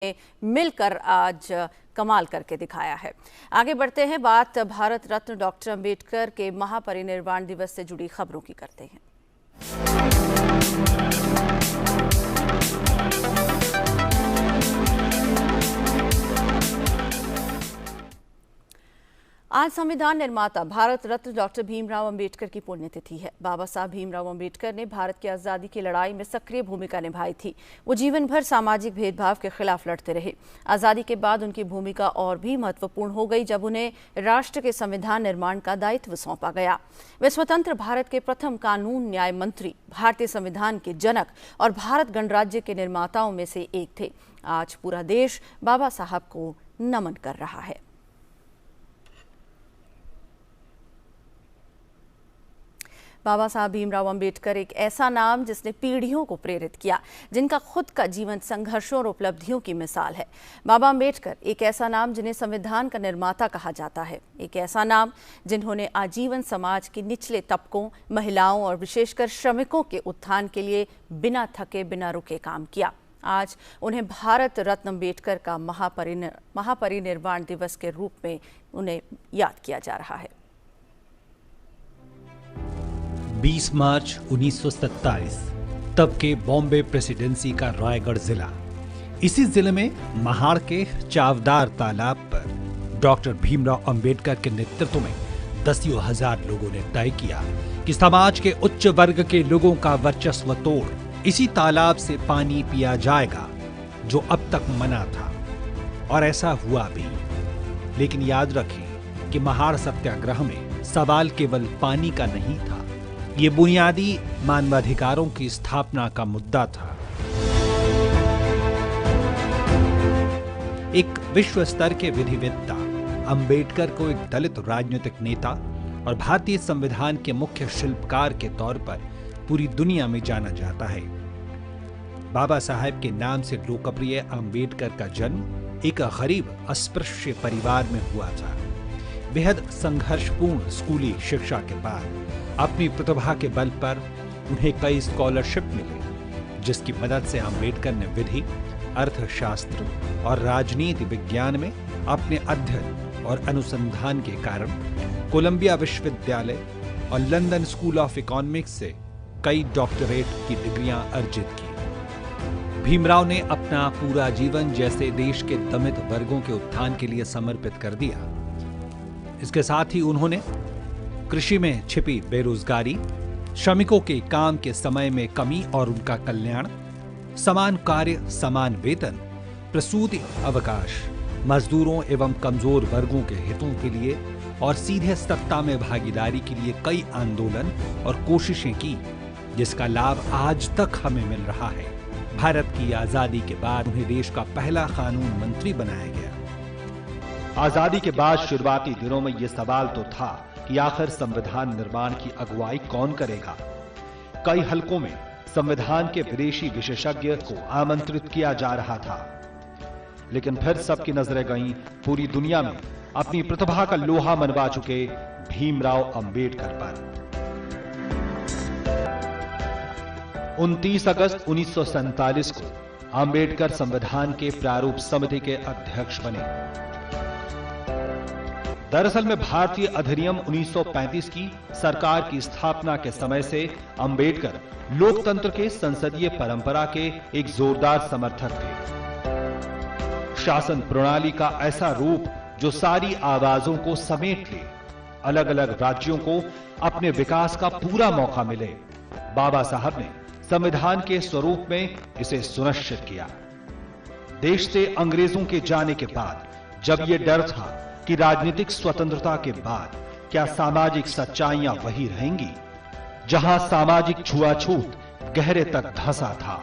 मिलकर आज कमाल करके दिखाया है। आगे बढ़ते हैं, बात भारत रत्न डॉक्टर अंबेडकर के महापरिनिर्वाण दिवस से जुड़ी खबरों की करते हैं। आज संविधान निर्माता भारत रत्न डॉक्टर भीमराव अंबेडकर की पुण्यतिथि है। बाबा साहब भीमराव अंबेडकर ने भारत की आज़ादी की लड़ाई में सक्रिय भूमिका निभाई थी। वो जीवन भर सामाजिक भेदभाव के खिलाफ लड़ते रहे। आज़ादी के बाद उनकी भूमिका और भी महत्वपूर्ण हो गई जब उन्हें राष्ट्र के संविधान निर्माण का दायित्व सौंपा गया। वे स्वतंत्र भारत के प्रथम कानून न्याय मंत्री, भारतीय संविधान के जनक और भारत गणराज्य के निर्माताओं में से एक थे। आज पूरा देश बाबा साहब को नमन कर रहा है। बाबा साहब भीमराव अंबेडकर एक ऐसा नाम जिसने पीढ़ियों को प्रेरित किया, जिनका खुद का जीवन संघर्षों और उपलब्धियों की मिसाल है। बाबा अंबेडकर एक ऐसा नाम जिन्हें संविधान का निर्माता कहा जाता है, एक ऐसा नाम जिन्होंने आजीवन समाज के निचले तबकों, महिलाओं और विशेषकर श्रमिकों के उत्थान के लिए बिना थके बिना रुके काम किया। आज उन्हें भारत रत्न अंबेडकर का महापरिनिर्वाण दिवस के रूप में उन्हें याद किया जा रहा है। 20 मार्च 1927 तब के बॉम्बे प्रेसिडेंसी का रायगढ़ जिला। इसी जिले में महाड़ के चावदार तालाब पर डॉक्टर भीमराव अंबेडकर के नेतृत्व में दसियों हजार लोगों ने तय किया कि समाज के उच्च वर्ग के लोगों का वर्चस्व तोड़ इसी तालाब से पानी पिया जाएगा, जो अब तक मना था। और ऐसा हुआ भी। लेकिन याद रखें कि महाड़ सत्याग्रह में सवाल केवल पानी का नहीं था, ये बुनियादी मानवाधिकारों की स्थापना का मुद्दा था। एक विश्व स्तर के विधिवेत्ता अंबेडकर को एक दलित राजनीतिक नेता और भारतीय संविधान के मुख्य शिल्पकार के तौर पर पूरी दुनिया में जाना जाता है। बाबा साहब के नाम से लोकप्रिय अंबेडकर का जन्म एक गरीब अस्पृश्य परिवार में हुआ था। बेहद संघर्षपूर्ण स्कूली शिक्षा के बाद अपनी प्रतिभा के बल पर उन्हें कई स्कॉलरशिप मिले, जिसकी मदद से अंबेडकर ने विधि, अर्थशास्त्र और राजनीति विज्ञान में अपने अध्ययन और अनुसंधान के कारण कोलंबिया विश्वविद्यालय और लंदन स्कूल ऑफ इकोनॉमिक्स से कई डॉक्टरेट की डिग्रियां अर्जित की। भीमराव ने अपना पूरा जीवन जैसे देश के दमित वर्गों के उत्थान के लिए समर्पित कर दिया। इसके साथ ही उन्होंने कृषि में छिपी बेरोजगारी, श्रमिकों के काम के समय में कमी और उनका कल्याण, समान कार्य समान वेतन, प्रसूति अवकाश, मजदूरों एवं कमजोर वर्गों के हितों के लिए और सीधे सत्ता में भागीदारी के लिए कई आंदोलन और कोशिशें की, जिसका लाभ आज तक हमें मिल रहा है। भारत की आजादी के बाद उन्हें देश का पहला कानून मंत्री बनाया गया। आजादी के बाद शुरुआती दिनों में यह सवाल तो था कि आखिर संविधान निर्माण की अगुवाई कौन करेगा। कई हलकों में संविधान के विदेशी विशेषज्ञ को आमंत्रित किया जा रहा था, लेकिन फिर सबकी नजरें गईं पूरी दुनिया में अपनी प्रतिभा का लोहा मनवा चुके भीमराव अंबेडकर पर। 29 अगस्त 1947 को अंबेडकर संविधान के प्रारूप समिति के अध्यक्ष बने। दरअसल में भारतीय अधिनियम 1935 की सरकार की स्थापना के समय से अंबेडकर लोकतंत्र के संसदीय परंपरा के एक जोरदार समर्थक थे। शासन प्रणाली का ऐसा रूप जो सारी आवाजों को समेट ले, अलग अलग राज्यों को अपने विकास का पूरा मौका मिले, बाबा साहब ने संविधान के स्वरूप में इसे सुनिश्चित किया। देश से अंग्रेजों के जाने के बाद जब यह डर था कि राजनीतिक स्वतंत्रता के बाद क्या सामाजिक सच्चाइयां वही रहेंगी, जहां सामाजिक छुआछूत गहरे तक धंसा था।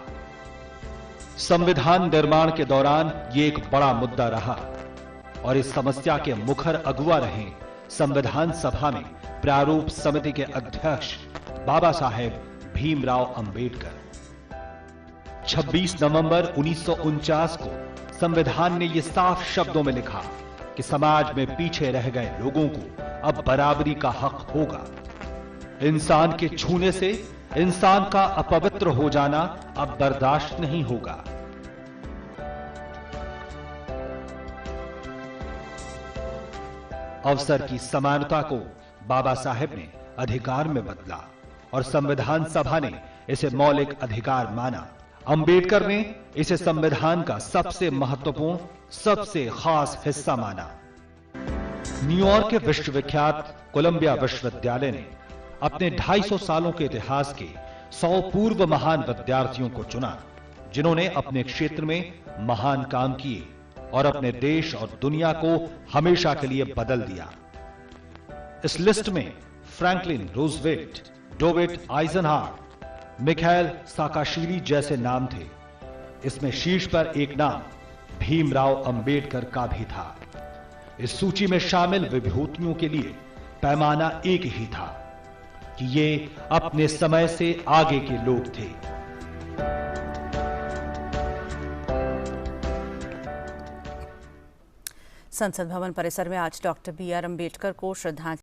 संविधान निर्माण के दौरान यह एक बड़ा मुद्दा रहा और इस समस्या के मुखर अगुवा रहे संविधान सभा में प्रारूप समिति के अध्यक्ष बाबा साहेब भीमराव अंबेडकर। 26 नवंबर 1949 को संविधान ने यह साफ शब्दों में लिखा कि समाज में पीछे रह गए लोगों को अब बराबरी का हक होगा। इंसान के छूने से इंसान का अपवित्र हो जाना अब बर्दाश्त नहीं होगा। अवसर की समानता को बाबा साहेब ने अधिकार में बदला और संविधान सभा ने इसे मौलिक अधिकार माना। अंबेडकर ने इसे संविधान का सबसे महत्वपूर्ण, सबसे खास हिस्सा माना। न्यूयॉर्क के विश्वविख्यात कोलंबिया विश्वविद्यालय ने अपने 250 सालों के इतिहास के 100 पूर्व महान विद्यार्थियों को चुना, जिन्होंने अपने क्षेत्र में महान काम किए और अपने देश और दुनिया को हमेशा के लिए बदल दिया। इस लिस्ट में Franklin Roosevelt, David Eisenhower, Mikhail Saakashvili जैसे नाम थे। इसमें शीर्ष पर एक नाम भीमराव अंबेडकर का भी था। इस सूची में शामिल विभूतियों के लिए पैमाना एक ही था कि ये अपने समय से आगे के लोग थे। संसद भवन परिसर में आज डॉक्टर बी आर अम्बेडकर को श्रद्धांजलि